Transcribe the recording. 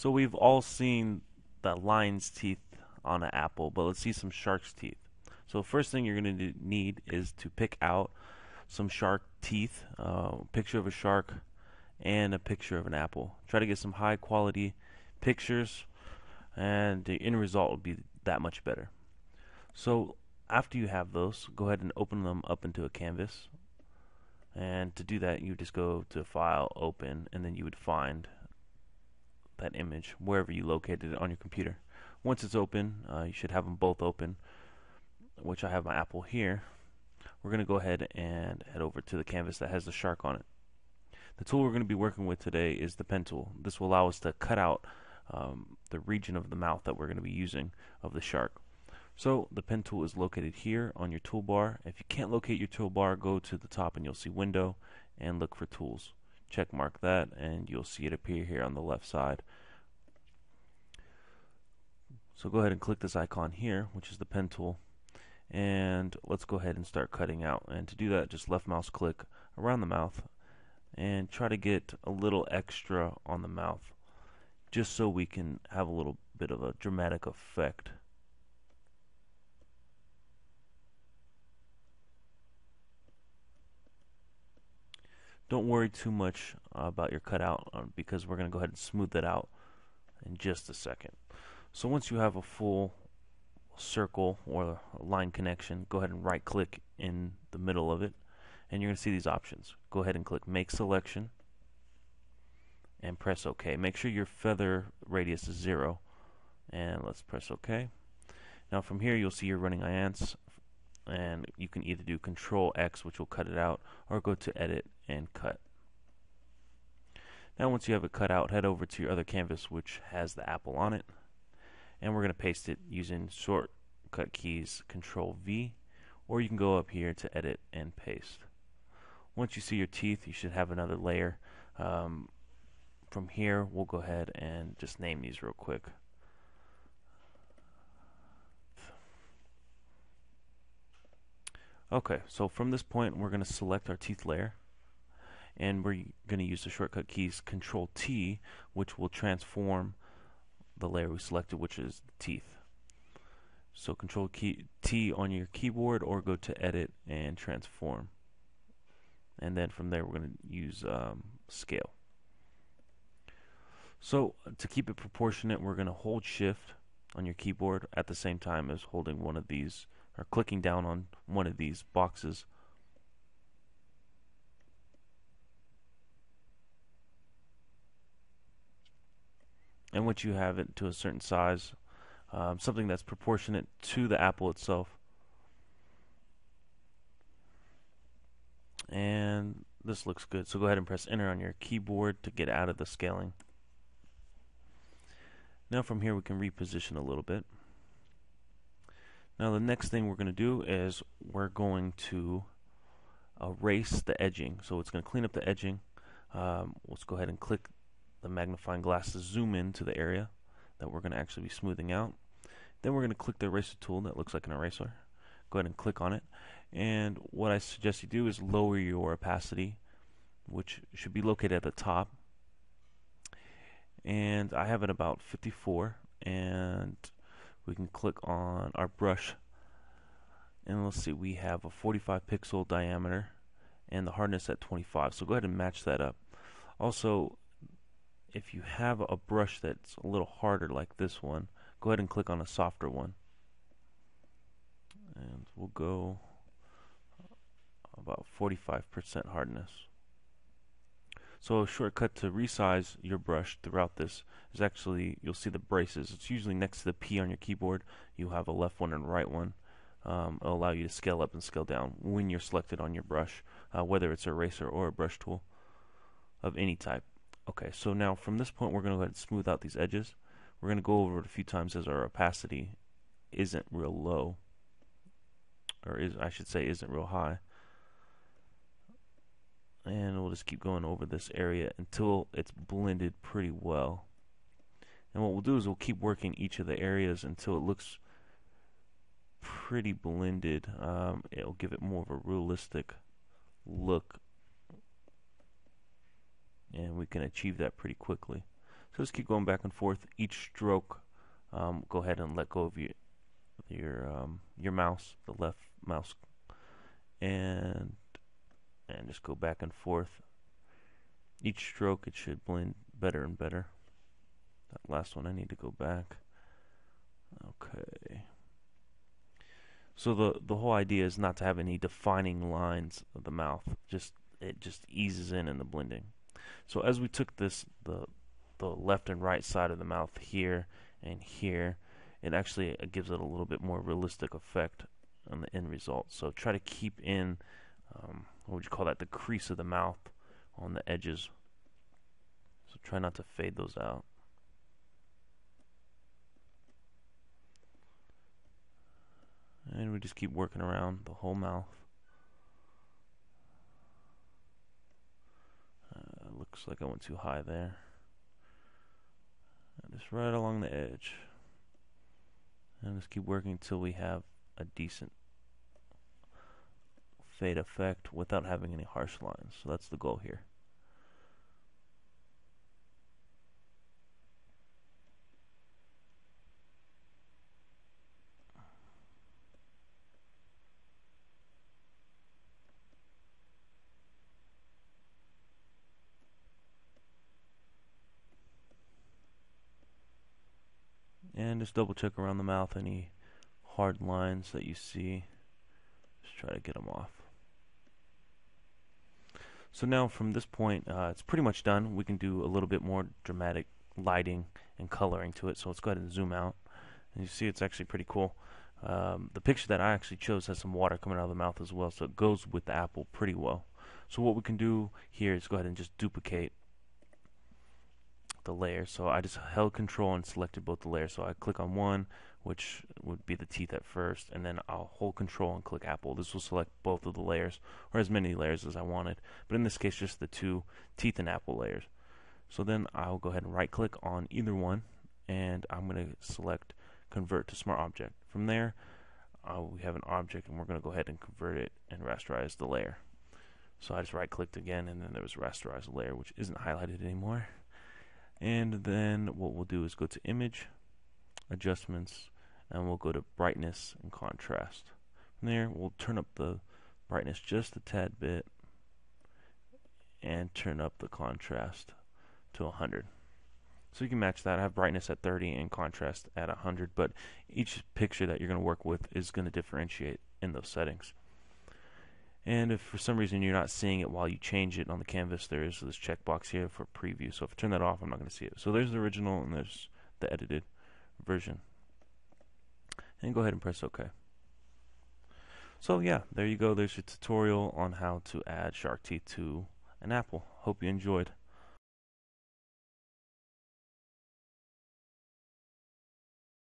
So we've all seen the lion's teeth on an apple, but let's see some shark's teeth. So first thing you're going to need is to pick out some shark teeth, picture of a shark, and a picture of an apple. Try to get some high quality pictures, and the end result will be that much better. So after you have those, go ahead and open them up into a canvas. And to do that, you just go to File, Open, and then you would find that image wherever you located it on your computer. Once it's open, you should have them both open, which I have my apple here. We're going to go ahead and head over to the canvas that has the shark on it. The tool we're going to be working with today is the pen tool. This will allow us to cut out the region of the mouth that we're going to be using of the shark. So the pen tool is located here on your toolbar. If you can't locate your toolbar, go to the top and you'll see Window and look for Tools. Check mark that and you'll see it appear here on the left side. So go ahead and click this icon here, which is the pen tool, and let's go ahead and start cutting out. And to do that, just left mouse click around the mouth and try to get a little extra on the mouth, just so we can have a little bit of a dramatic effect. Don't worry too much about your cutout because we're going to go ahead and smooth that out in just a second. So once you have a full circle or a line connection, go ahead and right click in the middle of it and you're going to see these options. Go ahead and click Make Selection and press OK. Make sure your feather radius is 0 and let's press OK. Now from here you'll see your running ants, and you can either do Control X, which will cut it out, or go to Edit and Cut. Now once you have it cut out, head over to your other canvas which has the apple on it, and we're going to paste it using shortcut keys Control V, or you can go up here to Edit and Paste. Once you see your teeth, you should have another layer. From here we'll go ahead and just name these real quick. Okay, so from this point we're going to select our teeth layer, and we're going to use the shortcut keys Control T, which will transform the layer we selected, which is the teeth. So Control T on your keyboard, or go to Edit and Transform, and then from there we're going to use Scale. So to keep it proportionate, we're going to hold Shift on your keyboard at the same time as holding one of these, or clicking down on one of these boxes. And once you have it to a certain size, something that's proportionate to the apple itself, and this looks good, so go ahead and press Enter on your keyboard to get out of the scaling. Now from here we can reposition a little bit. Now the next thing we're going to do is we're going to erase the edging. So it's going to clean up the edging. Let's go ahead and click the magnifying glass to zoom in to the area that we're going to actually be smoothing out. Then we're going to click the eraser tool that looks like an eraser. Go ahead and click on it. And what I suggest you do is lower your opacity, which should be located at the top. And I have it about 54, and we can click on our brush, and let's see, we have a 45 pixel diameter and the hardness at 25, so go ahead and match that up. Also, if you have a brush that's a little harder like this one, go ahead and click on a softer one, and we'll go about 45% hardness. So a shortcut to resize your brush throughout this is actually, you'll see the braces. It's usually next to the P on your keyboard. You have a left one and a right one. It'll allow you to scale up and scale down when you're selected on your brush, whether it's an eraser or a brush tool of any type. Okay, so now from this point we're going to go ahead and smooth out these edges. We're going to go over it a few times as our opacity isn't real low, or I should say isn't real high. And we'll just keep going over this area until it's blended pretty well. And what we'll do is we'll keep working each of the areas until it looks pretty blended. It'll give it more of a realistic look, and we can achieve that pretty quickly. So just keep going back and forth. Each stroke, go ahead and let go of your mouse, the left mouse, and just go back and forth. Each stroke, it should blend better and better. That last one, I need to go back. Okay. So the whole idea is not to have any defining lines of the mouth. It just eases in the blending. So as we took the left and right side of the mouth here and here, it actually gives it a little bit more realistic effect on the end result. So try to keep in what would you call that, the crease of the mouth on the edges. So try not to fade those out. And we just keep working around the whole mouth. Looks like I went too high there. And just right along the edge. And just keep working until we have a decent fade effect without having any harsh lines. So that's the goal here. And just double check around the mouth any hard lines that you see. Just try to get them off. So now from this point, it's pretty much done. We can do a little bit more dramatic lighting and coloring to it. So let's go ahead and zoom out. And you see it's actually pretty cool. The picture that I actually chose has some water coming out of the mouth as well, so it goes with the apple pretty well. So what we can do here is go ahead and just duplicate the layer. So I just held control and selected both the layers. So I click on one, which would be the teeth at first, and then I'll hold control and click apple. This will select both of the layers, or as many layers as I wanted, but in this case just the two teeth and apple layers. So then I'll go ahead and right click on either one, and I'm going to select convert to smart object. From there we have an object, and we're going to go ahead and convert it and rasterize the layer. So I just right clicked again, and then there was rasterize the layer, which isn't highlighted anymore. And then what we'll do is go to image, adjustments, and we'll go to brightness and contrast. From there we'll turn up the brightness just a tad bit and turn up the contrast to 100. So you can match that. I have brightness at 30 and contrast at 100, but each picture that you're going to work with is going to differentiate in those settings. And if for some reason you're not seeing it while you change it on the canvas, there is this checkbox here for preview. So if I turn that off, I'm not going to see it. So there's the original and there's the edited version. And go ahead and press OK. So yeah, there you go. There's your tutorial on how to add shark teeth to an apple. Hope you enjoyed.